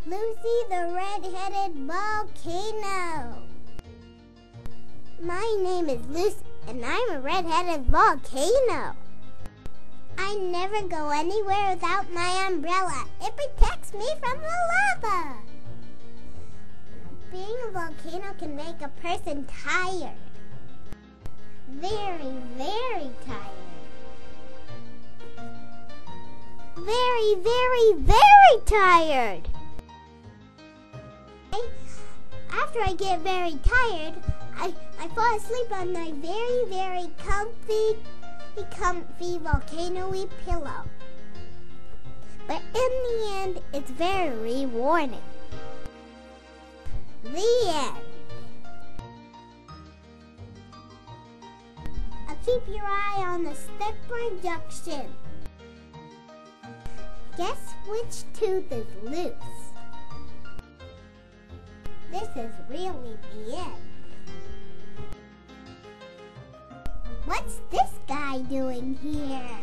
Lucy the red-headed volcano. My name is Lucy, and I'm a red-headed volcano. I never go anywhere without my umbrella. It protects me from the lava. Being a volcano can make a person tired. Very, very tired. Very, very, very tired. After I get very tired, I fall asleep on my very, very comfy volcano-y pillow. But in the end, it's very rewarding. The end. Keep your eye on the step production. Guess which tooth is loose? This is really the end. What's this guy doing here?